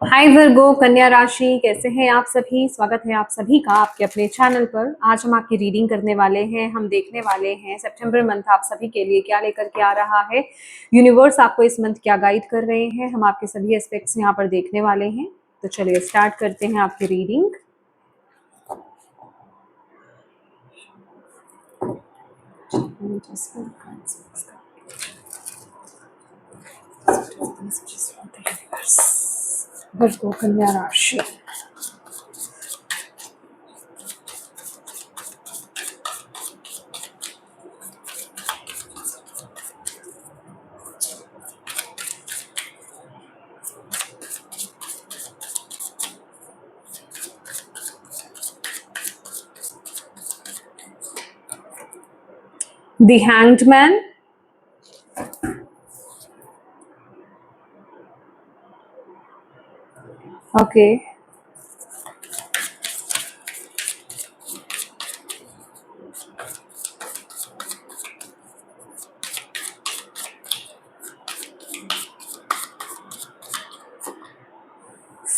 हाय वर्गो कन्या राशि, कैसे हैं आप सभी। स्वागत है आप सभी का आपके अपने चैनल पर। आज हम आपकी रीडिंग करने वाले हैं। हम देखने वाले हैं सितंबर मंथ आप सभी के लिए क्या लेकर के आ रहा है। यूनिवर्स आपको इस मंथ क्या गाइड कर रहे हैं, हम आपके सभी एस्पेक्ट्स यहाँ पर देखने वाले हैं। तो चलिए स्टार्ट करते हैं आपकी रीडिंग। वर्गो कन्या राशि, the hanged man, okay,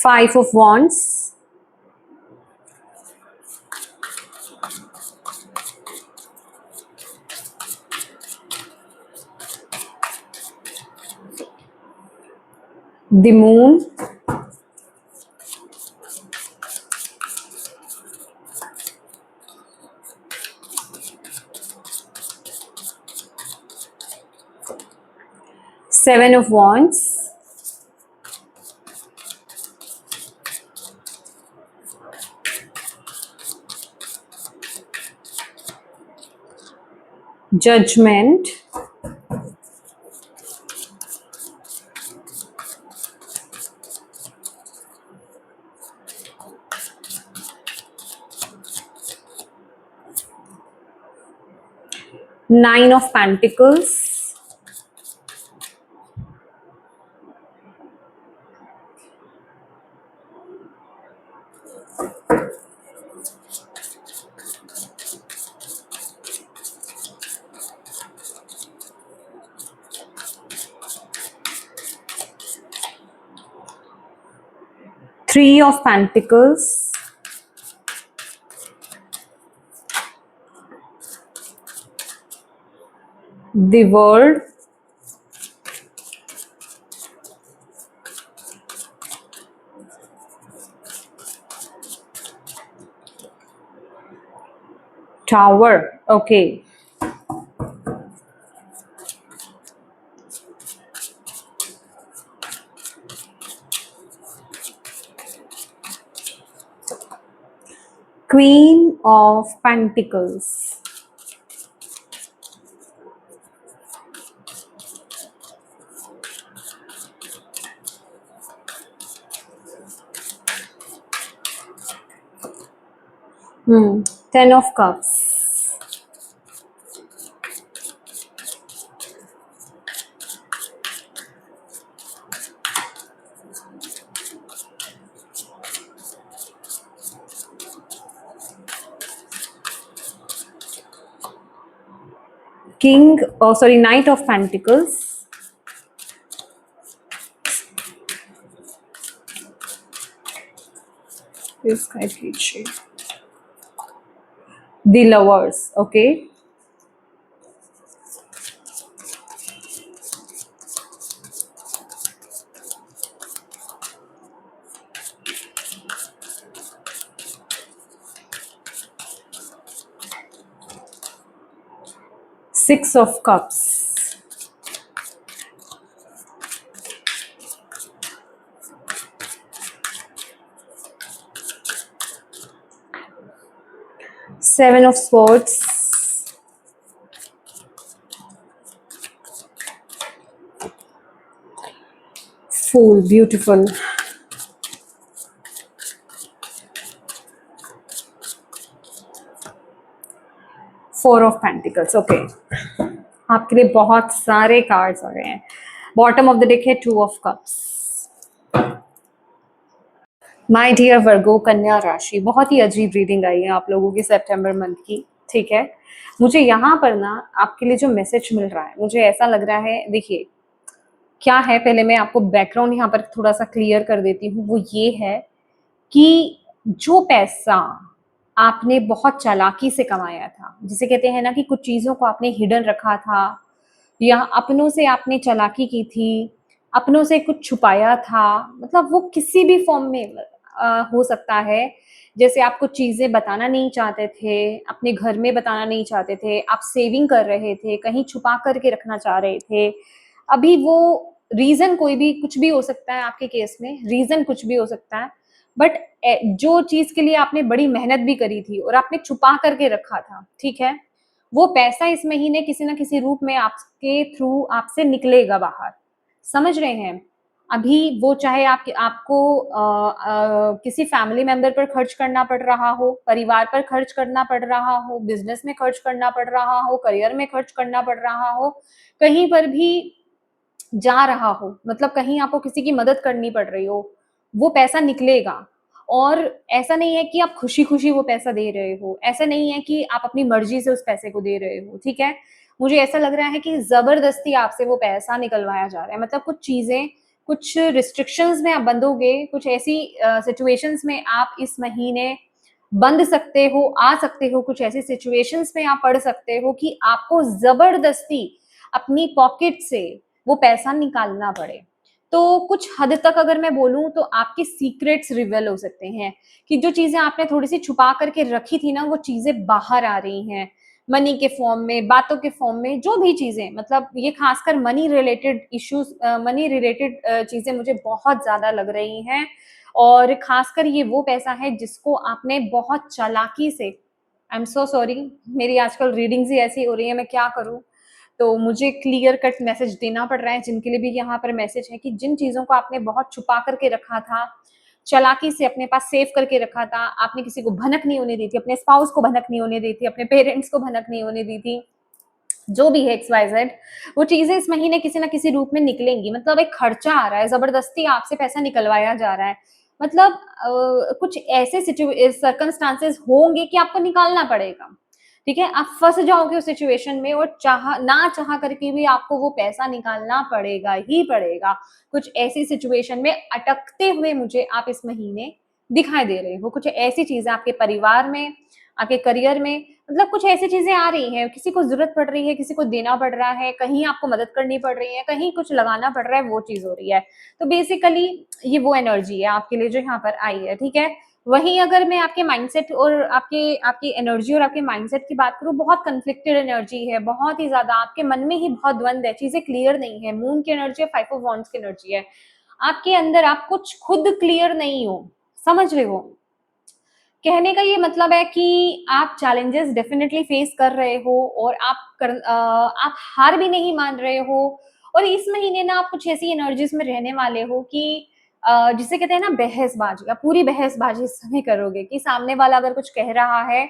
5 of wands, the moon, seven of wands, judgment, nine of pentacles, three of pentacles, the world, tower, okay, queen of pentacles, 10 of cups, knight of pentacles, this guy कीजिए, the lovers, okay, six of cups, seven of swords, fool, beautiful, four of pentacles, okay. आपके लिए बहुत सारे cards आ गए हैं। Bottom of the deck है two of cups. My dear Virgo कन्या राशि, बहुत ही अजीब रीडिंग आई है आप लोगों की सितंबर मंथ की, ठीक है। मुझे यहाँ पर ना आपके लिए जो मैसेज मिल रहा है, मुझे ऐसा लग रहा है, देखिए क्या है, पहले मैं आपको बैकग्राउंड यहाँ पर थोड़ा सा क्लियर कर देती हूँ। वो ये है कि जो पैसा आपने बहुत चालाकी से कमाया था, जिसे कहते हैं ना कि कुछ चीज़ों को आपने हिडन रखा था या अपनों से आपने चालाकी की थी, अपनों से कुछ छुपाया था, मतलब वो किसी भी फॉर्म में हो सकता है। जैसे आप कुछ चीज़ें बताना नहीं चाहते थे, अपने घर में बताना नहीं चाहते थे, आप सेविंग कर रहे थे, कहीं छुपा कर के रखना चाह रहे थे। अभी वो रीज़न कोई भी कुछ भी हो सकता है आपके केस में, रीज़न कुछ भी हो सकता है। बट जो चीज़ के लिए आपने बड़ी मेहनत भी करी थी और आपने छुपा करके रखा था, ठीक है? वो पैसा इस महीने किसी न किसी रूप में आपके थ्रू आपसे निकलेगा बाहर, समझ रहे हैं? अभी वो चाहे आपको किसी फैमिली मेंबर पर खर्च करना पड़ रहा हो, परिवार पर खर्च करना पड़ रहा हो, बिज़नेस में खर्च करना पड़ रहा हो, करियर में खर्च करना पड़ रहा हो, कहीं पर भी जा रहा हो, मतलब कहीं आपको किसी की मदद करनी पड़ रही हो, वो पैसा निकलेगा। और ऐसा नहीं है कि आप खुशी-खुशी वो पैसा दे रहे हो, ऐसा नहीं है कि आप अपनी मर्ज़ी से उस पैसे को दे रहे हो, ठीक है? मुझे ऐसा लग रहा है कि ज़बरदस्ती आपसे वो पैसा निकलवाया जा रहा है, मतलब कुछ चीज़ें, कुछ रिस्ट्रिक्शंस में आप बंधोगे, कुछ ऐसी सिचुएशंस में आप इस महीने बंध सकते हो, आ सकते हो, कुछ ऐसी सिचुएशंस में आप पड़ सकते हो कि आपको ज़बरदस्ती अपनी पॉकेट से वो पैसा निकालना पड़े। तो कुछ हद तक अगर मैं बोलूँ तो आपके सीक्रेट्स रिवील हो सकते हैं कि जो चीज़ें आपने थोड़ी-सी छुपा करके रखी थी ना, वो चीज़ें बाहर आ रही हैं। मनी के फ़ॉर्म में, बातों के फ़ॉर्म में, जो भी चीज़ें, मतलब ये ख़ासकर money related issues, money related चीज़ें मुझे बहुत ज़्यादा लग रही हैं। और ख़ासकर ये वो पैसा है जिसको आपने बहुत चालाकी से, आई एम सो सॉरी, मेरी आजकल रीडिंग्स ही ऐसी हो रही है, मैं क्या करूँ? तो मुझे क्लियर कट मैसेज देना पड़ रहा है, जिनके लिए भी यहाँ पर मैसेज है कि जिन चीज़ों को आपने बहुत छुपा करके रखा था, चालाकी से अपने पास सेव करके रखा था, आपने किसी को भनक नहीं होने दी थी, अपने स्पाउस को भनक नहीं होने दी थी, अपने पेरेंट्स को भनक नहीं होने दी थी, जो भी है एक्स वाई जेड, वो चीज़ें इस महीने किसी न किसी रूप में निकलेंगी। मतलब एक खर्चा आ रहा है, ज़बरदस्ती आपसे पैसा निकलवाया जा रहा है। मतलब कुछ ऐसे सर्कमस्टांसेस होंगे कि आपको निकालना पड़ेगा, ठीक है? आप फँस जाओगे उस सिचुएशन में और ना चाह करके भी आपको वो पैसा निकालना पड़ेगा ही पड़ेगा। कुछ ऐसी सिचुएशन में अटकते हुए मुझे आप इस महीने दिखाई दे रहे हो। कुछ ऐसी चीज़ें आपके परिवार में, आपके करियर में, मतलब कुछ ऐसी चीज़ें आ रही हैं, किसी को ज़रूरत पड़ रही है, किसी को देना पड़ रहा है, कहीं आपको मदद करनी पड़ रही है, कहीं कुछ लगाना पड़ रहा है, वो चीज़ हो रही है। तो बेसिकली ये वो एनर्जी है आपके लिए जो यहाँ पर आई है, ठीक है? वहीं अगर मैं आपके माइंडसेट और आपके आपकी एनर्जी और आपके माइंडसेट की बात करूँ, बहुत कॉन्फ्लिक्टेड एनर्जी है, बहुत ही ज़्यादा आपके मन में ही बहुत द्वंद है, चीज़ें क्लियर नहीं है। मून की एनर्जी है, 5 ऑफ वांड्स की एनर्जी है। आपके अंदर आप कुछ खुद क्लियर नहीं हो, समझ रहे हो? कहने का ये मतलब है कि आप चैलेंजेस डेफिनिटली फेस कर रहे हो और आप हार भी नहीं मान रहे हो। और इस महीने ना आप कुछ ऐसी एनर्जीज में रहने वाले हो कि जिसे कहते हैं ना बहसबाजी, आप पूरी बहसबाजी इस समय करोगे कि सामने वाला अगर कुछ कह रहा है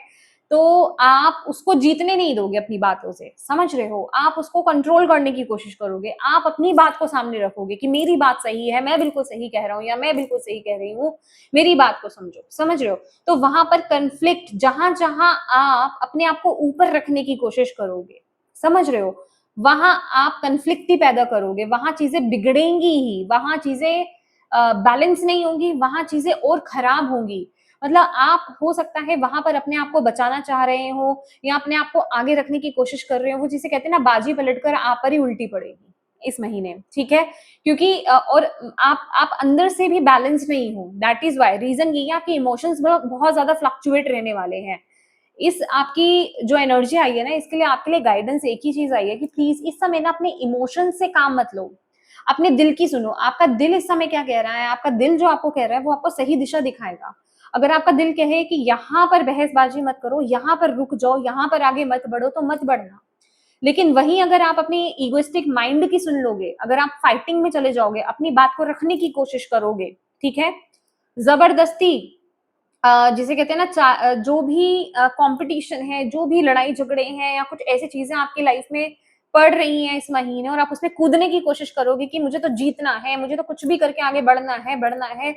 तो आप उसको जीतने नहीं दोगे अपनी बातों से, समझ रहे हो? आप उसको कंट्रोल करने की कोशिश करोगे, आप अपनी बात को सामने रखोगे कि मेरी बात सही है, मैं बिल्कुल सही कह रहा हूँ या मैं बिल्कुल सही कह रही हूँ, मेरी बात को समझो, समझ रहे हो? तो वहां पर कन्फ्लिक्ट, जहां जहां आप अपने आप को ऊपर रखने की कोशिश करोगे, समझ रहे हो, वहां आप कन्फ्लिक्ट ही पैदा करोगे, वहां चीजें बिगड़ेंगी ही, वहां चीजें बैलेंस नहीं होंगी, वहां चीजें और खराब होंगी। मतलब आप हो सकता है वहां पर अपने आप को बचाना चाह रहे हो या अपने आप को आगे रखने की कोशिश कर रहे हो, वो जिसे कहते हैं ना बाजी पलटकर आप पर ही उल्टी पड़ेगी इस महीने, ठीक है? क्योंकि और आप अंदर से भी बैलेंस नहीं हो, दैट इज वाई, रीजन यही है आपके इमोशंस बहुत ज्यादा फ्लक्चुएट रहने वाले हैं। इस आपकी जो एनर्जी आई है ना, इसके लिए आपके लिए गाइडेंस एक ही चीज आई है कि प्लीज इस समय ना अपने इमोशन से काम मत लो, अपने दिल की सुनो। आपका दिल इस समय क्या कह रहा है, आपका दिल जो आपको कह रहा है वो आपको सही दिशा दिखाएगा। अगर आपका दिल कहे कि यहाँ पर बहसबाजी मत करो, यहाँ पर रुक जाओ, यहाँ पर आगे मत बढ़ो, तो मत बढ़ना। लेकिन वहीं अगर आप अपनी इगोइस्टिक माइंड की सुन लोगे, अगर आप फाइटिंग में चले जाओगे, अपनी बात को रखने की कोशिश करोगे, ठीक है, जबरदस्ती जिसे कहते हैं ना जो भी कंपटीशन है, जो भी लड़ाई झगड़े हैं या कुछ ऐसी चीजें आपकी लाइफ में पड़ रही हैं इस महीने और आप उसमें कूदने की कोशिश करोगे कि मुझे तो जीतना है, मुझे तो कुछ भी करके आगे बढ़ना है, बढ़ना है,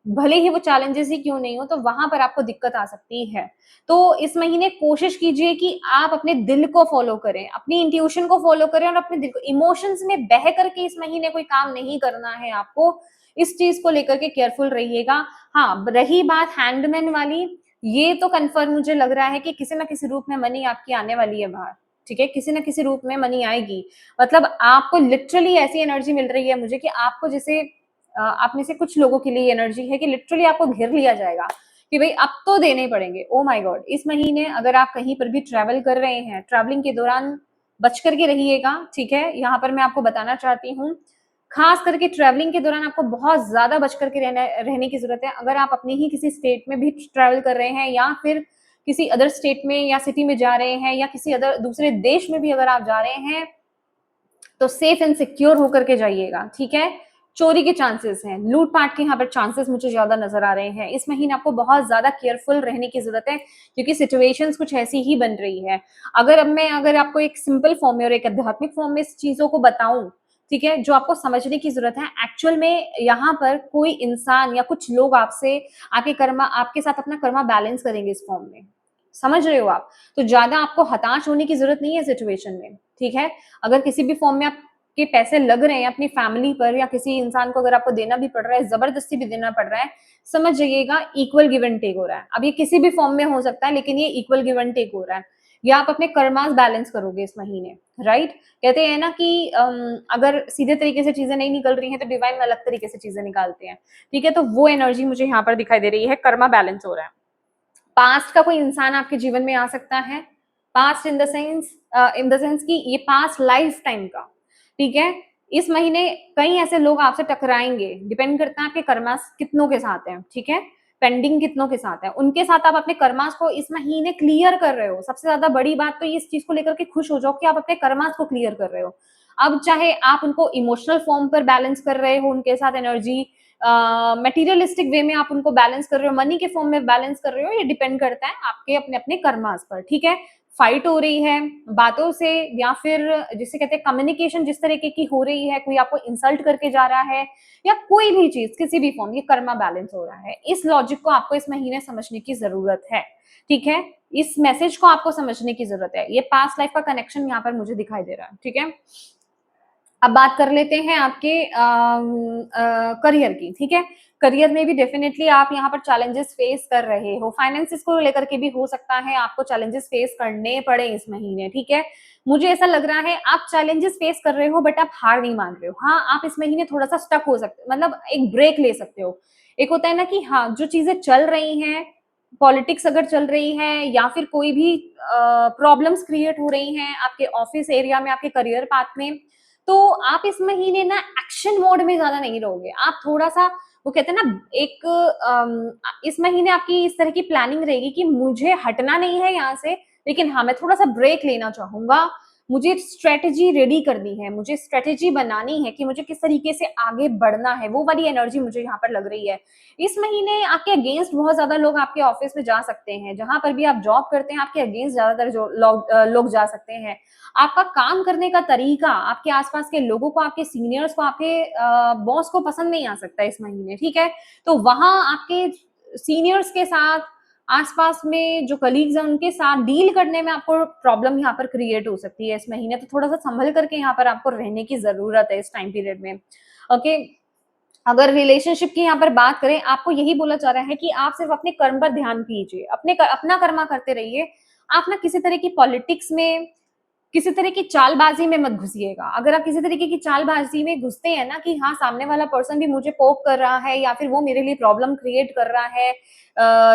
भले ही वो चैलेंजेस ही क्यों नहीं हो, तो वहां पर आपको दिक्कत आ सकती है। तो इस महीने कोशिश कीजिए कि आप अपने दिल को फॉलो करें, अपनी इंट्यूशन को फॉलो करें और अपने दिल को, इमोशंस में बह करके इस महीने कोई काम नहीं करना है आपको। इस चीज को लेकर के केयरफुल रहिएगा। हाँ, रही बात हैंडमैन वाली, ये तो कंफर्म मुझे लग रहा है कि किसी ना किसी रूप में मनी आपकी आने वाली है बाहर। ठीक है, किसी ना किसी रूप में मनी आएगी। मतलब आपको लिटरली ऐसी एनर्जी मिल रही है मुझे कि आपको जैसे आप में से कुछ लोगों के लिए एनर्जी है कि लिटरली आपको घेर लिया जाएगा कि भाई अब तो देने पड़ेंगे। ओ माय गॉड, इस महीने अगर आप कहीं पर भी ट्रैवल कर रहे हैं, ट्रैवलिंग के दौरान बच करके रहिएगा। ठीक है, यहाँ पर मैं आपको बताना चाहती हूँ, खास करके ट्रैवलिंग के दौरान आपको बहुत ज्यादा बच करके रहने की जरूरत है। अगर आप अपने ही किसी स्टेट में भी ट्रैवल कर रहे हैं या फिर किसी अदर स्टेट में या सिटी में जा रहे हैं या किसी अदर दूसरे देश में भी अगर आप जा रहे हैं, तो सेफ एंड सिक्योर होकर के जाइएगा। ठीक है, चोरी के चांसेस हैं, लूटपाट के यहाँ पर चांसेस मुझे ज्यादा नजर आ रहे हैं। इस महीने आपको बहुत ज्यादा केयरफुल रहने की जरूरत है क्योंकि सिचुएशंस कुछ ऐसी ही बन रही है। अगर आपको एक सिंपल फॉर्म में और एक आध्यात्मिक फॉर्म में इस चीजों को बताऊं, ठीक है, जो आपको समझने की जरूरत है, एक्चुअल में यहाँ पर कोई इंसान या कुछ लोग आपसे आपके साथ अपना कर्मा बैलेंस करेंगे इस फॉर्म में। समझ रहे हो आप? तो ज्यादा आपको हताश होने की जरूरत नहीं है सिचुएशन में। ठीक है, अगर किसी भी फॉर्म में आपके पैसे लग रहे हैं अपनी फैमिली पर या किसी इंसान को अगर आपको देना भी पड़ रहा है, जबरदस्ती भी देना पड़ रहा है, समझ जाइएगा इक्वल गिव एंड टेक हो रहा है। अब ये किसी भी फॉर्म में हो सकता है, लेकिन ये इक्वल गिव एंड टेक हो रहा है। या आप अपने कर्मास बैलेंस करोगे इस महीने। राइट, कहते हैं ना कि अगर सीधे तरीके से चीजें नहीं निकल रही हैं तो डिवाइन अलग तरीके से चीजें निकालते हैं। ठीक है, तो वो एनर्जी मुझे यहाँ पर दिखाई दे रही है, कर्मा बैलेंस हो रहा है। पास्ट का कोई इंसान आपके जीवन में आ सकता है, पास्ट इन द सेंस कि ये पास्ट लाइफ टाइम का। ठीक है, इस महीने कई ऐसे लोग आपसे टकराएंगे, डिपेंड करता है आपके कर्मास कितनों के साथ हैं। ठीक है, पेंडिंग कितनों के साथ है, उनके साथ आप अपने कर्मास को इस महीने क्लियर कर रहे हो। सबसे ज्यादा बड़ी बात तो इस चीज को लेकर के खुश हो जाओ कि आप अपने कर्मास को क्लियर कर रहे हो। अब चाहे आप उनको इमोशनल फॉर्म पर बैलेंस कर रहे हो, उनके साथ एनर्जी मटेरियलिस्टिक वे में आप उनको बैलेंस कर रहे हो, मनी के फॉर्म में बैलेंस कर रहे हो, ये डिपेंड करता है आपके अपने अपने कर्मास पर। ठीक है, फाइट हो रही है बातों से या फिर जिसे कहते हैं कम्युनिकेशन जिस तरीके की हो रही है, कोई आपको इंसल्ट करके जा रहा है या कोई भी चीज किसी भी फॉर्म, ये कर्मा बैलेंस हो रहा है। इस लॉजिक को आपको इस महीने समझने की जरूरत है। ठीक है, इस मैसेज को आपको समझने की जरूरत है। ये पास्ट लाइफ का कनेक्शन यहाँ पर मुझे दिखाई दे रहा है। ठीक है, अब बात कर लेते हैं आपके करियर की। ठीक है, करियर में भी डेफिनेटली आप यहाँ पर चैलेंजेस फेस कर रहे हो, फाइनेंसिस को लेकर के भी हो सकता है आपको चैलेंजेस फेस करने पड़े इस महीने। ठीक है, मुझे ऐसा लग रहा है आप चैलेंजेस फेस कर रहे हो बट आप हार नहीं मान रहे हो। हाँ, आप इस महीने थोड़ा सा स्टक हो सकते, मतलब एक ब्रेक ले सकते हो। एक होता है ना कि हाँ, जो चीजें चल रही हैं, पॉलिटिक्स अगर चल रही है या फिर कोई भी प्रॉब्लम्स क्रिएट हो रही हैं आपके ऑफिस एरिया में, आपके करियर पाथ में, तो आप इस महीने ना एक्शन मोड में ज्यादा नहीं रहोगे। आप थोड़ा सा, वो कहते हैं ना, इस महीने आपकी इस तरह की प्लानिंग रहेगी कि मुझे हटना नहीं है यहाँ से, लेकिन हाँ मैं थोड़ा सा ब्रेक लेना चाहूंगा। मुझे स्ट्रेटेजी रेडी करनी है, मुझे स्ट्रेटेजी बनानी है कि मुझे किस तरीके से आगे बढ़ना है। वो वाली एनर्जी मुझे यहाँ पर लग रही है। इस महीने आपके अगेंस्ट बहुत ज्यादा लोग आपके ऑफिस में जा सकते हैं, जहां पर भी आप जॉब करते हैं आपके अगेंस्ट ज्यादातर जो लोग जा सकते हैं। आपका काम करने का तरीका आपके आसपास के लोगों को, आपके सीनियर्स को, आपके बॉस को पसंद नहीं आ सकता इस महीने। ठीक है, तो वहां आपके सीनियर्स के साथ, आसपास में जो कलीग्स हैं उनके साथ डील करने में आपको प्रॉब्लम यहाँ पर क्रिएट हो सकती है इस महीने। तो थोड़ा सा संभल करके यहाँ पर आपको रहने की जरूरत है इस टाइम पीरियड में। ओके, अगर रिलेशनशिप की यहाँ पर बात करें, आपको यही बोला जा रहा है कि आप सिर्फ अपने कर्म पर ध्यान दीजिए, अपना कर्मा करते रहिए। आप ना किसी तरह की पॉलिटिक्स में, किसी तरह की चालबाजी में मत घुसिएगा। अगर आप किसी तरीके की चालबाजी में घुसते हैं ना कि हाँ सामने वाला पर्सन भी मुझे पोक कर रहा है या फिर वो मेरे लिए प्रॉब्लम क्रिएट कर रहा है,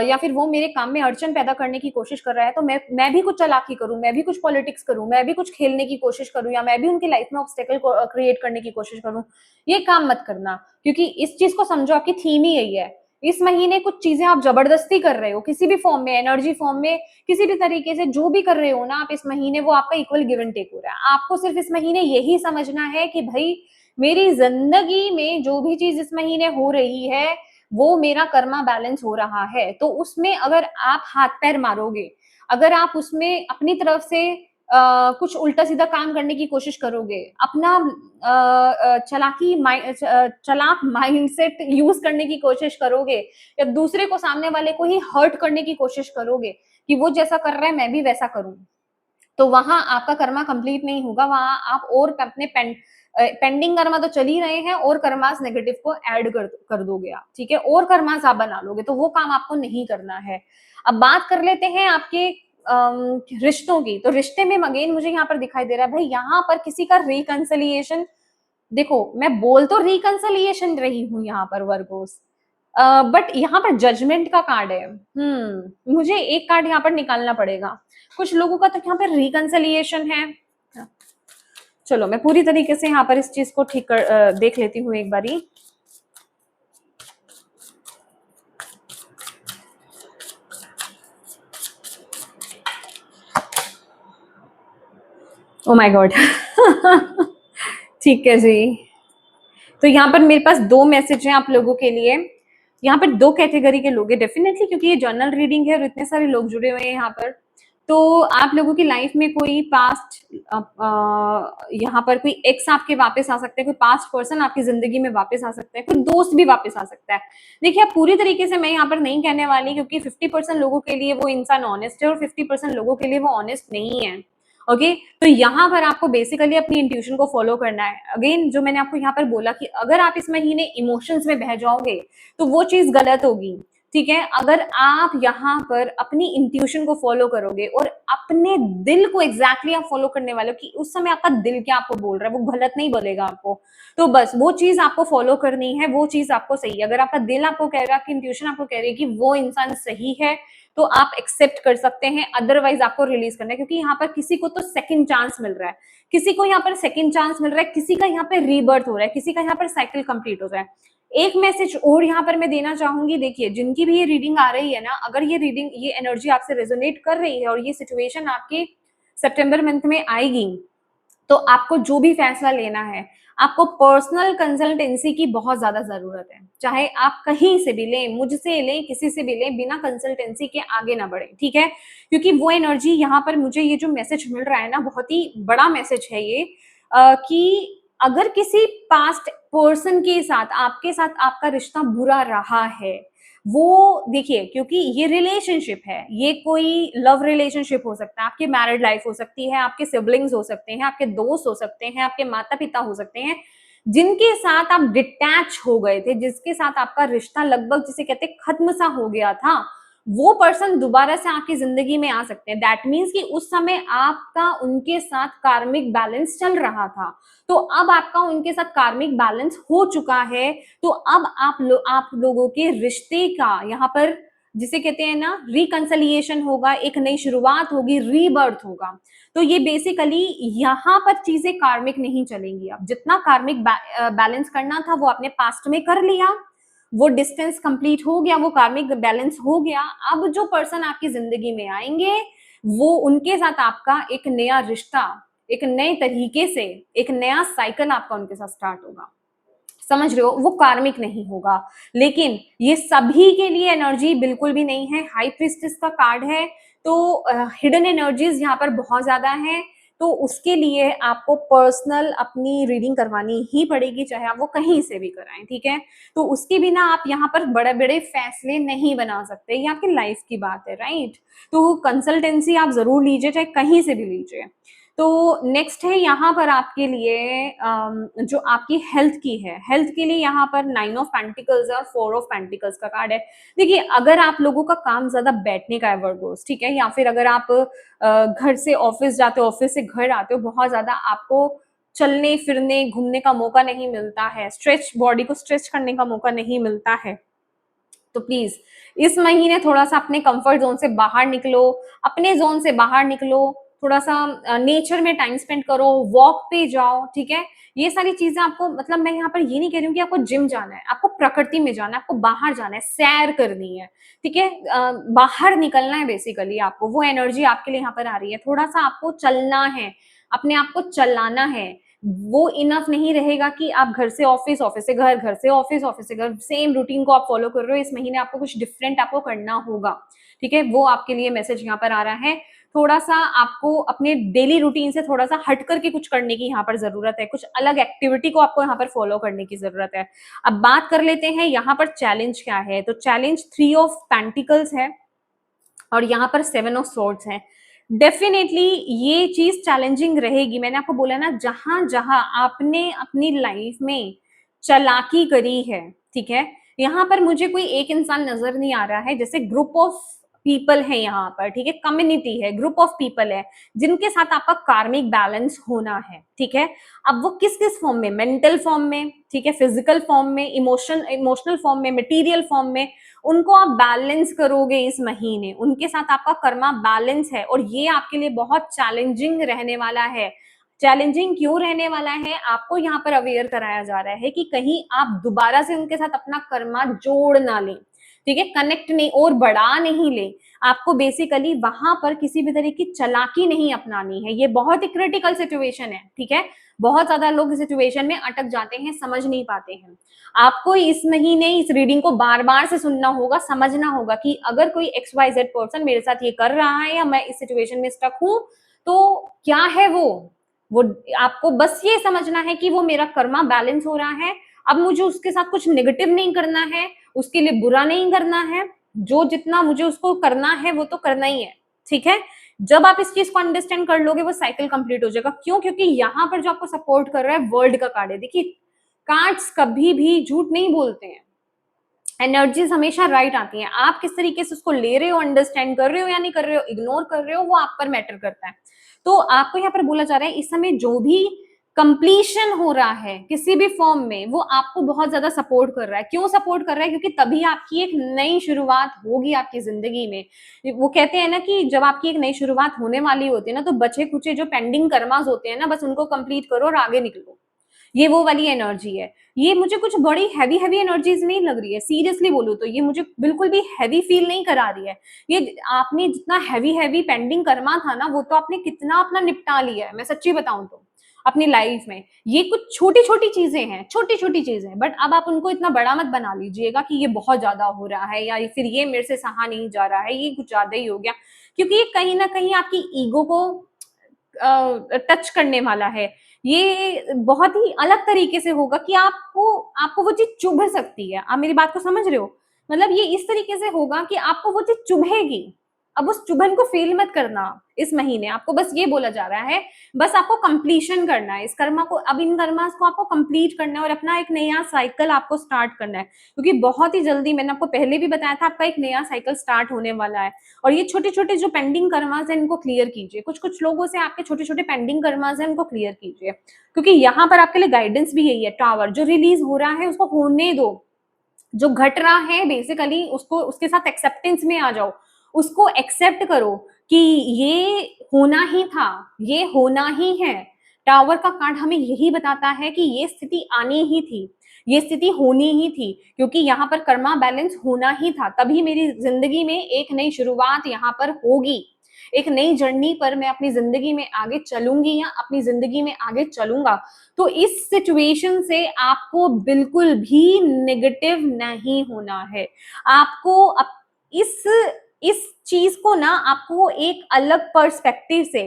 या फिर वो मेरे काम में अड़चन पैदा करने की कोशिश कर रहा है, तो मैं भी कुछ चालाकी करूं, मैं भी कुछ पॉलिटिक्स करूं, मैं भी कुछ खेलने की कोशिश करूं या मैं भी उनकी लाइफ में ऑब्स्टेकल क्रिएट करने की कोशिश करूं, ये काम मत करना। क्योंकि इस चीज को समझो, आपकी थीम ही यही है। इस महीने कुछ चीजें आप जबरदस्ती कर रहे हो किसी भी फॉर्म में, एनर्जी फॉर्म में, किसी भी तरीके से जो भी कर रहे हो ना आप इस महीने, वो आपका इक्वल गिव एंड टेक हो रहा है। आपको सिर्फ इस महीने यही समझना है कि भाई मेरी जिंदगी में जो भी चीज इस महीने हो रही है वो मेरा कर्मा बैलेंस हो रहा है। तो उसमें अगर आप हाथ पैर मारोगे, अगर आप उसमें अपनी तरफ से कुछ उल्टा सीधा काम करने की कोशिश करोगे, अपना चलाक माइंडसेट यूज करने की कोशिश करोगे, या दूसरे को, सामने वाले को ही हर्ट करने की कोशिश करोगे कि वो जैसा कर रहा है मैं भी वैसा करूं, तो वहां आपका कर्मा कंप्लीट नहीं होगा। वहां आप और अपने पेंडिंग कर्मा तो चल ही रहे हैं, और कर्मास नेगेटिव को ऐड कर दोगे आप, ठीक है, और कर्मास आप बना लोगे, तो वो काम आपको नहीं करना है। अब बात कर लेते हैं आपके रिश्तों की। तो रिश्ते में अगेन मुझे यहाँ पर दिखाई दे रहा है भाई, यहाँ पर किसी का रिकंसिलिएशन, देखो मैं बोल तो रिकंसिलिएशन रही हूँ यहाँ पर वर्गोस, बट यहाँ पर जजमेंट का कार्ड है। मुझे एक कार्ड यहाँ पर निकालना पड़ेगा। कुछ लोगों का तो यहाँ पर रिकंसिलिएशन है। चलो मैं पूरी तरीके से यहाँ पर इस चीज को ठीक कर देख लेती हूँ एक बारी। ओ माय गॉड ठीक है जी। तो यहाँ पर मेरे पास 2 मैसेज हैं आप लोगों के लिए। यहाँ पर 2 कैटेगरी के लोग हैं डेफिनेटली, क्योंकि ये जर्नल रीडिंग है और इतने सारे लोग जुड़े हुए हैं यहाँ पर। तो आप लोगों की लाइफ में कोई पास्ट, यहाँ पर कोई एक्स आपके वापस आ सकते हैं, कोई पास्ट पर्सन आपकी जिंदगी में वापस आ सकता है, कोई दोस्त भी वापस आ सकता है। देखिए आप पूरी तरीके से मैं यहाँ पर नहीं कहने वाली, क्योंकि 50% लोगों के लिए वो इंसान ऑनेस्ट है और 50% लोगों के लिए वो ऑनेस्ट नहीं है। ओके तो यहाँ पर आपको बेसिकली अपनी इंट्यूशन को फॉलो करना है। अगेन जो मैंने आपको यहाँ पर बोला कि अगर आप इस महीने इमोशंस में बह जाओगे तो वो चीज गलत होगी, ठीक है। अगर आप यहाँ पर अपनी इंट्यूशन को फॉलो करोगे और अपने दिल को एग्जैक्टली आप फॉलो करने वाले हो कि उस समय आपका दिल क्या आपको बोल रहा है, वो गलत नहीं बोलेगा आपको, तो बस वो चीज आपको फॉलो करनी है, वो चीज आपको सही है। अगर आपका दिल आपको कह रहा है कि इंट्यूशन आपको कह रही है कि वो इंसान सही है, तो आप एक्सेप्ट कर सकते हैं, अदरवाइज आपको रिलीज करना है। क्योंकि यहाँ पर किसी को तो सेकंड चांस मिल रहा है, किसी को यहाँ पर सेकंड चांस मिल रहा है, किसी का यहाँ पे रीबर्थ हो रहा है, किसी का यहाँ पर साइकिल कंप्लीट हो रहा है। एक मैसेज और यहाँ पर मैं देना चाहूंगी, देखिए जिनकी भी ये रीडिंग आ रही है ना, अगर ये रीडिंग, ये एनर्जी आपसे रेजोनेट कर रही है और ये सिचुएशन आपके सितंबर मंथ में आएगी, तो आपको जो भी फैसला लेना है, आपको पर्सनल कंसल्टेंसी की बहुत ज्यादा जरूरत है। चाहे आप कहीं से भी लें, मुझसे लें, किसी से भी लें, बिना कंसल्टेंसी के आगे ना बढ़े, ठीक है। क्योंकि वो एनर्जी यहाँ पर मुझे ये जो मैसेज मिल रहा है ना, बहुत ही बड़ा मैसेज है ये, कि अगर किसी पास्ट पर्सन के साथ, आपके साथ आपका रिश्ता बुरा रहा है, वो देखिए, क्योंकि ये रिलेशनशिप है, ये कोई लव रिलेशनशिप हो सकता है, आपकी मैरिड लाइफ हो सकती है, आपके सिबलिंग्स हो सकते हैं, आपके दोस्त हो सकते हैं, आपके माता पिता हो सकते हैं, जिनके साथ आप डिटैच हो गए थे, जिसके साथ आपका रिश्ता लगभग जिसे कहते हैं खत्म सा हो गया था, वो पर्सन दोबारा से आपकी जिंदगी में आ सकते हैं। दैट मीन्स कि उस समय आपका उनके साथ कार्मिक बैलेंस चल रहा था, तो अब आपका उनके साथ कार्मिक बैलेंस हो चुका है, तो अब आप लोगों के रिश्ते का यहाँ पर जिसे कहते हैं ना रिकंसिलिएशन होगा, एक नई शुरुआत होगी, रीबर्थ होगा। तो ये बेसिकली यहाँ पर चीजें कार्मिक नहीं चलेंगी। अब जितना कार्मिक बैलेंस करना था वो आपने पास्ट में कर लिया, वो डिस्टेंस कंप्लीट हो गया, वो कार्मिक बैलेंस हो गया। अब जो पर्सन आपकी जिंदगी में आएंगे, वो उनके साथ आपका एक नया रिश्ता, एक नए तरीके से, एक नया साइकिल आपका उनके साथ स्टार्ट होगा। समझ रहे हो, वो कार्मिक नहीं होगा। लेकिन ये सभी के लिए एनर्जी बिल्कुल भी नहीं है। हाई प्रीस्टेस का कार्ड है, तो हिडन एनर्जीज यहाँ पर बहुत ज्यादा है, तो उसके लिए आपको पर्सनल अपनी रीडिंग करवानी ही पड़ेगी, चाहे आप वो कहीं से भी कराएं, ठीक है। तो उसके बिना आप यहाँ पर बड़े बड़े फैसले नहीं बना सकते, ये आपकी लाइफ की बात है, राइट। तो कंसल्टेंसी आप जरूर लीजिए, चाहे कहीं से भी लीजिए। तो नेक्स्ट है यहाँ पर आपके लिए जो आपकी हेल्थ की है, हेल्थ के लिए यहाँ पर 9 ऑफ पेंटिकल्स और 4 ऑफ पेंटिकल्स का कार्ड है। देखिए अगर आप लोगों का काम ज्यादा बैठने का है वर्गोस, ठीक है, या फिर अगर आप घर से ऑफिस जाते हो, ऑफिस से घर आते हो, बहुत ज्यादा आपको चलने फिरने घूमने का मौका नहीं मिलता है, स्ट्रेच बॉडी को स्ट्रेच करने का मौका नहीं मिलता है, तो प्लीज इस महीने थोड़ा सा अपने कंफर्ट जोन से बाहर निकलो, अपने जोन से बाहर निकलो, थोड़ा सा नेचर में टाइम स्पेंड करो, वॉक पे जाओ, ठीक है। ये सारी चीजें आपको, मतलब मैं यहाँ पर ये नहीं कह रही हूँ कि आपको जिम जाना है, आपको प्रकृति में जाना है, आपको बाहर जाना है, सैर करनी है, ठीक है। बाहर निकलना है बेसिकली आपको, वो एनर्जी आपके लिए यहाँ पर आ रही है। थोड़ा सा आपको चलना है, अपने आप को चलाना है। वो इनफ नहीं रहेगा कि आप घर से ऑफिस, ऑफिस से घर, घर से ऑफिस, ऑफिस से घर, सेम रूटीन को आप फॉलो कर रहे हो। इस महीने आपको कुछ डिफरेंट आपको करना होगा, ठीक है। वो आपके लिए मैसेज यहाँ पर आ रहा है। थोड़ा सा आपको अपने डेली रूटीन से थोड़ा सा हट करके कुछ करने की यहाँ पर जरूरत है, कुछ अलग एक्टिविटी को आपको यहाँ पर फॉलो करने की जरूरत है। अब बात कर लेते हैं यहाँ पर चैलेंज क्या है। तो चैलेंज 3 ऑफ पेंटिकल्स है और यहाँ पर 7 ऑफ सोर्ड्स है। डेफिनेटली ये चीज चैलेंजिंग रहेगी। मैंने आपको बोला ना, जहां जहां आपने अपनी लाइफ में चालाकी करी है, ठीक है, यहाँ पर मुझे कोई एक इंसान नजर नहीं आ रहा है। जैसे ग्रुप ऑफ पीपल है यहाँ पर, ठीक है, कम्युनिटी है, ग्रुप ऑफ पीपल है जिनके साथ आपका कार्मिक बैलेंस होना है, ठीक है। अब वो किस किस फॉर्म में, मेंटल फॉर्म में, ठीक है, फिजिकल फॉर्म में, इमोशनल फॉर्म में, मटेरियल फॉर्म में, उनको आप बैलेंस करोगे इस महीने, उनके साथ आपका कर्मा बैलेंस है और ये आपके लिए बहुत चैलेंजिंग रहने वाला है। चैलेंजिंग क्यों रहने वाला है, आपको यहाँ पर अवेयर कराया जा रहा है कि कहीं आप दोबारा से उनके साथ अपना कर्मा जोड़ ना लें, ठीक है, कनेक्ट नहीं और बढ़ा नहीं ले। आपको बेसिकली वहां पर किसी भी तरह की चालाकी नहीं अपनानी है। ये बहुत ही क्रिटिकल सिचुएशन है, ठीक है। बहुत ज्यादा लोग इस सिचुएशन में अटक जाते हैं, समझ नहीं पाते हैं। आपको इस महीने इस रीडिंग को बार बार से सुनना होगा, समझना होगा कि अगर कोई XYZ पर्सन मेरे साथ ये कर रहा है या मैं इस सिचुएशन में स्टक हूं तो क्या है वो आपको बस ये समझना है कि वो मेरा कर्मा बैलेंस हो रहा है। अब मुझे उसके साथ कुछ नेगेटिव नहीं करना है, उसके लिए बुरा नहीं करना है, जो जितना मुझे उसको करना है वो तो करना ही है, ठीक है। जब आप इस चीज को अंडरस्टैंड कर लोगे वो साइकिल कंप्लीट हो जाएगा। क्यों? क्योंकि यहाँ पर जो आपको सपोर्ट कर रहा है वर्ल्ड का कार्ड है। देखिए, कार्ड्स कभी भी झूठ नहीं बोलते हैं, एनर्जीज हमेशा राइट आती हैं। आप किस तरीके से उसको ले रहे हो, अंडरस्टैंड कर रहे हो या नहीं कर रहे हो, इग्नोर कर रहे हो, वो आप पर मैटर करता है। तो आपको यहाँ पर बोला जा रहा है इस समय जो भी कंप्लीशन हो रहा है किसी भी फॉर्म में, वो आपको बहुत ज्यादा सपोर्ट कर रहा है। क्यों सपोर्ट कर रहा है? क्योंकि तभी आपकी एक नई शुरुआत होगी आपकी जिंदगी में। वो कहते हैं ना कि जब आपकी एक नई शुरुआत होने वाली होती है ना, तो बचे कुचे जो पेंडिंग कर्मास होते हैं ना, बस उनको कंप्लीट करो और आगे निकलो। ये वो वाली एनर्जी है। ये मुझे कुछ बड़ी हैवी हैवी एनर्जीज नहीं लग रही है, सीरियसली बोलूं तो ये मुझे बिल्कुल भी हैवी फील नहीं करा रही है। ये आपने जितना हैवी हैवी पेंडिंग कर्मा था ना, वो तो आपने कितना अपना निपटा लिया है, मैं सच्ची बताऊं तो अपनी लाइफ में। ये कुछ छोटी छोटी चीजें हैं, छोटी छोटी चीजें, बट अब आप उनको इतना बड़ा मत बना लीजिएगा कि ये बहुत ज्यादा हो रहा है या फिर ये मेरे से सहा नहीं जा रहा है, ये कुछ ज्यादा ही हो गया। क्योंकि ये कहीं ना कहीं आपकी ईगो को टच करने वाला है। ये बहुत ही अलग तरीके से होगा कि आपको आपको वो चीज चुभ सकती है। आप मेरी बात को समझ रहे हो? मतलब ये इस तरीके से होगा कि आपको वो चीज चुभेगी। अब उस चुभन को फील मत करना। इस महीने आपको बस ये बोला जा रहा है, बस आपको कंप्लीशन करना है इस कर्मा को। अब इन कर्मास को आपको कंप्लीट करना है और अपना एक नया साइकिल आपको स्टार्ट करना है, क्योंकि बहुत ही जल्दी, मैंने आपको पहले भी बताया था, आपका एक नया साइकिल स्टार्ट होने वाला है। और ये छोटे छोटे जो पेंडिंग कर्मास है इनको क्लियर कीजिए। कुछ कुछ लोगों से आपके छोटे छोटे पेंडिंग कर्मास है, इनको क्लियर कीजिए, क्योंकि यहाँ पर आपके लिए गाइडेंस भी यही है। टावर जो रिलीज हो रहा है उसको होने दो, जो घट रहा है बेसिकली उसको, उसके साथ एक्सेप्टेंस में आ जाओ, उसको एक्सेप्ट करो कि ये होना ही था, ये होना ही है। टावर का कार्ड हमें यही बताता है कि ये स्थिति आनी ही थी, ये स्थिति होनी ही थी, क्योंकि यहाँ पर कर्मा बैलेंस होना ही था। तभी मेरी जिंदगी में एक नई शुरुआत यहाँ पर होगी, एक नई जर्नी पर मैं अपनी जिंदगी में आगे चलूंगी या अपनी जिंदगी में आगे चलूंगा। तो इस सिचुएशन से आपको बिल्कुल भी नेगेटिव नहीं होना है। आपको इस चीज को ना आपको एक अलग पर्सपेक्टिव से,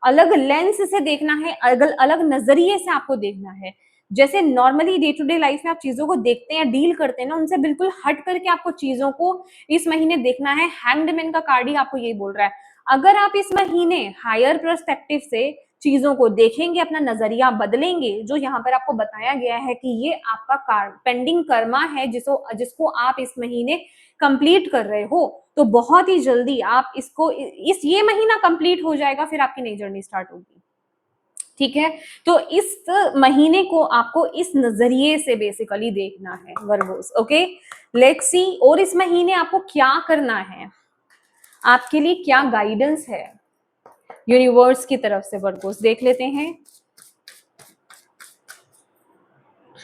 अलग लेंस से देखना है, अलग अलग नजरिए से आपको देखना है। जैसे normally day to day life में आप चीजों को देखते हैं, डील करते हैं ना, उनसे बिल्कुल हट करके आपको चीजों को इस महीने देखना है। हैंगमैन का कार्ड ही आपको यही बोल रहा है। अगर आप इस महीने हायर पर्सपेक्टिव से चीजों को देखेंगे, अपना नजरिया बदलेंगे, जो यहाँ पर आपको बताया गया है कि ये आपका पेंडिंग कर्मा है जिसको आप इस महीने कंप्लीट कर रहे हो, तो बहुत ही जल्दी आप इसको ये महीना कंप्लीट हो जाएगा, फिर आपकी नई जर्नी स्टार्ट होगी, ठीक है। तो इस महीने को आपको इस नजरिए से बेसिकली देखना है वर्गोस। ओके, लेट्स सी और इस महीने आपको क्या करना है, आपके लिए क्या गाइडेंस है यूनिवर्स की तरफ से। वर्गोस देख लेते हैं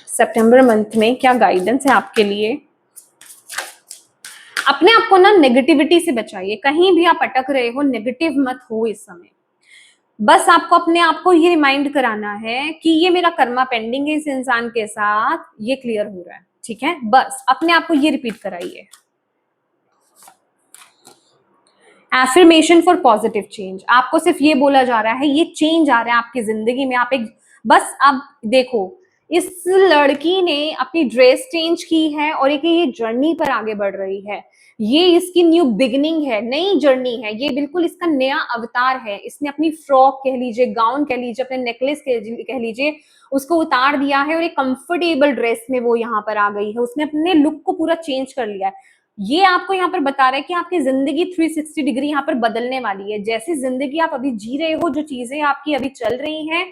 सितंबर मंथ में क्या गाइडेंस है आपके लिए। अपने आप को ना नेगेटिविटी से बचाइए। कहीं भी आप अटक रहे हो, नेगेटिव मत हो इस समय। बस आपको अपने आप को ये रिमाइंड कराना है कि ये मेरा कर्मा पेंडिंग है इस इंसान के साथ, ये क्लियर हो रहा है, ठीक है। बस अपने आप को ये रिपीट कराइए। एफर्मेशन फॉर पॉजिटिव चेंज, आपको सिर्फ ये बोला जा रहा है, ये चेंज आ रहा है आपकी जिंदगी में, आप एक बस अब देखो, इस लड़की ने अपनी ड्रेस चेंज की है और एक ये जर्नी पर आगे बढ़ रही है, ये इसकी न्यू बिगिनिंग है, नई जर्नी है, ये बिल्कुल इसका नया अवतार है। इसने अपनी फ्रॉक कह लीजिए, गाउन कह लीजिए, अपने नेकलेस कह लीजिए, उसको उतार दिया है और एक कंफर्टेबल ड्रेस में वो यहाँ पर आ गई है, उसने अपने लुक को पूरा चेंज कर लिया है। ये आपको यहाँ पर बता रहा है कि आपकी जिंदगी 360 डिग्री यहाँ पर बदलने वाली है। जैसी जिंदगी आप अभी जी रहे हो, जो चीजें आपकी अभी चल रही हैं,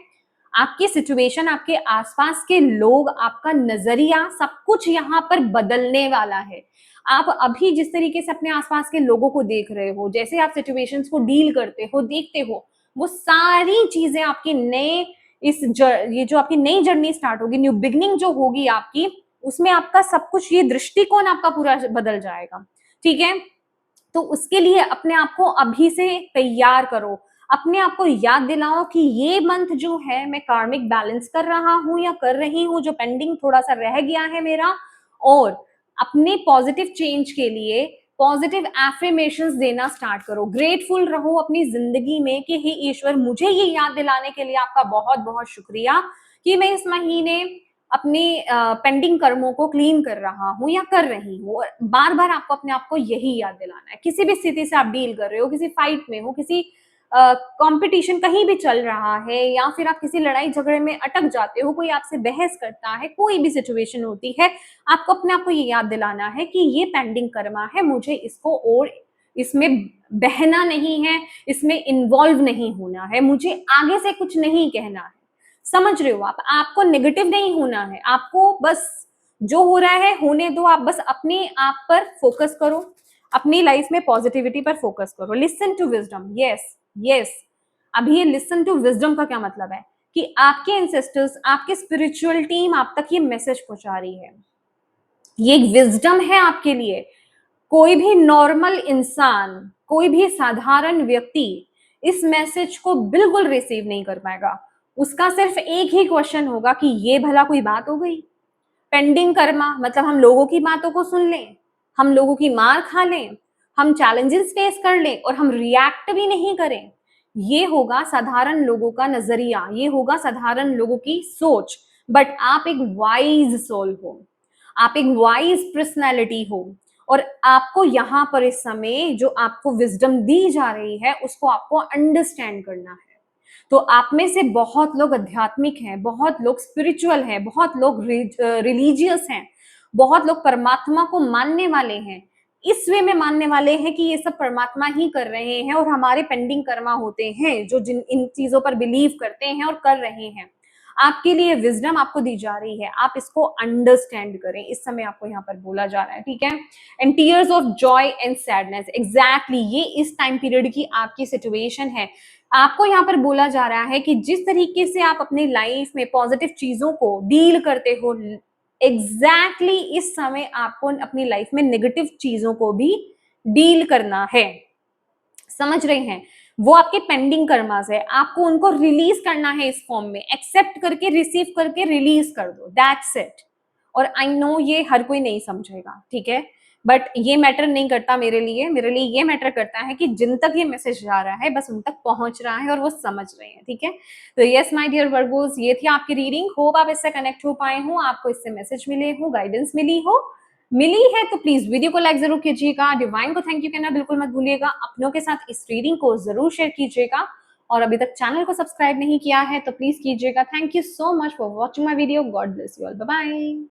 आपकी सिचुएशन, आपके आसपास के लोग, आपका नजरिया, सब कुछ यहाँ पर बदलने वाला है। आप अभी जिस तरीके से अपने आसपास के लोगों को देख रहे हो, जैसे आप सिचुएशंस को डील करते हो, देखते हो, वो सारी चीजें आपकी नए ये जो आपकी नई जर्नी स्टार्ट होगी, न्यू बिगनिंग जो होगी आपकी, उसमें आपका सब कुछ, ये दृष्टिकोण आपका पूरा बदल जाएगा। ठीक है, तो उसके लिए अपने आप को अभी से तैयार करो, अपने आप को याद दिलाओ कि ये मंथ जो है मैं कार्मिक बैलेंस कर रहा हूं या कर रही हूं, जो पेंडिंग थोड़ा सा रह गया है मेरा, और अपने पॉजिटिव चेंज के लिए पॉजिटिव एफर्मेशंस देना स्टार्ट करो। ग्रेटफुल रहो अपनी जिंदगी में कि हे ईश्वर, मुझे ये याद दिलाने के लिए आपका बहुत बहुत शुक्रिया कि मैं इस महीने अपने पेंडिंग कर्मों को क्लीन कर रहा हूं या कर रही हूँ। बार बार आपको अपने आप को यही याद दिलाना है। किसी भी स्थिति से आप डील कर रहे हो, किसी फाइट में हो, किसी कंपटीशन कहीं भी चल रहा है, या फिर आप किसी लड़ाई झगड़े में अटक जाते हो, कोई आपसे बहस करता है, कोई भी सिचुएशन होती है, आपको अपने आप को ये याद दिलाना है कि ये पेंडिंग कर्मा है, मुझे इसको और इसमें बहना नहीं है, इसमें इन्वॉल्व नहीं होना है, मुझे आगे से कुछ नहीं कहना है। समझ रहे हो आप? आपको नेगेटिव नहीं होना है, आपको बस जो हो रहा है होने दो, आप बस अपने आप पर फोकस करो, अपनी लाइफ में पॉजिटिविटी पर फोकस करो। Listen to wisdom, yes yes. अभी ये लिसन टू विजडम का क्या मतलब है कि आपके एंसेस्टर्स, आपके स्पिरिचुअल टीम आप तक ये मैसेज पहुंचा रही है, ये एक विजडम है आपके लिए। कोई भी नॉर्मल इंसान, कोई भी साधारण व्यक्ति इस मैसेज को बिल्कुल रिसीव नहीं कर पाएगा। उसका सिर्फ एक ही क्वेश्चन होगा कि ये भला कोई बात हो गई? पेंडिंग कर्मा मतलब हम लोगों की बातों को सुन लें, हम लोगों की मार खा लें, हम चैलेंजेस फेस कर लें और हम रिएक्ट भी नहीं करें। ये होगा साधारण लोगों का नजरिया, ये होगा साधारण लोगों की सोच। बट आप एक वाइज सोल हो, आप एक वाइज पर्सनैलिटी हो, और आपको यहाँ पर इस समय जो आपको विजडम दी जा रही है उसको आपको अंडरस्टैंड करना है। तो आप में से बहुत लोग आध्यात्मिक हैं, बहुत लोग स्पिरिचुअल हैं, बहुत लोग रिलीजियस हैं, बहुत लोग परमात्मा को मानने वाले हैं, इस वे में मानने वाले हैं कि ये सब परमात्मा ही कर रहे हैं और हमारे पेंडिंग कर्मा होते हैं जो जिन इन चीजों पर बिलीव करते हैं और कर रहे हैं। आपके लिए विजडम आपको दी जा रही है, आप इसको अंडरस्टैंड करें, इस समय आपको यहाँ पर बोला जा रहा है। ठीक है, and tears of Joy and sadness, exactly ये इस टाइम पीरियड की आपकी सिचुएशन है। आपको यहाँ पर बोला जा रहा है कि जिस तरीके से आप अपनी लाइफ में पॉजिटिव चीजों को डील करते हो, एग्जैक्टली इस समय आपको अपनी लाइफ में नेगेटिव चीजों को भी डील करना है। समझ रहे हैं? वो आपके पेंडिंग कर्मास है, आपको उनको रिलीज करना है इस फॉर्म में, एक्सेप्ट करके, रिसीव करके रिलीज कर दो, दैट्स इट। और आई नो ये हर कोई नहीं समझेगा, ठीक है, बट ये मैटर नहीं करता मेरे लिए ये मैटर करता है कि जिन तक ये मैसेज जा रहा है बस उन तक पहुंच रहा है और वो समझ रहे हैं। ठीक है, तो यस माय डियर वर्गोस, ये थी आपकी रीडिंग। होप आप इससे कनेक्ट हो पाए हो, आपको इससे मैसेज मिले हो, गाइडेंस मिली है तो प्लीज वीडियो को लाइक जरूर कीजिएगा, डिवाइन को थैंक यू कहना बिल्कुल मत भूलिएगा, अपनों के साथ इस रीडिंग को जरूर शेयर कीजिएगा, और अभी तक चैनल को सब्सक्राइब नहीं किया है तो प्लीज कीजिएगा। Thank you so much for watching my video, God bless you all, bye bye.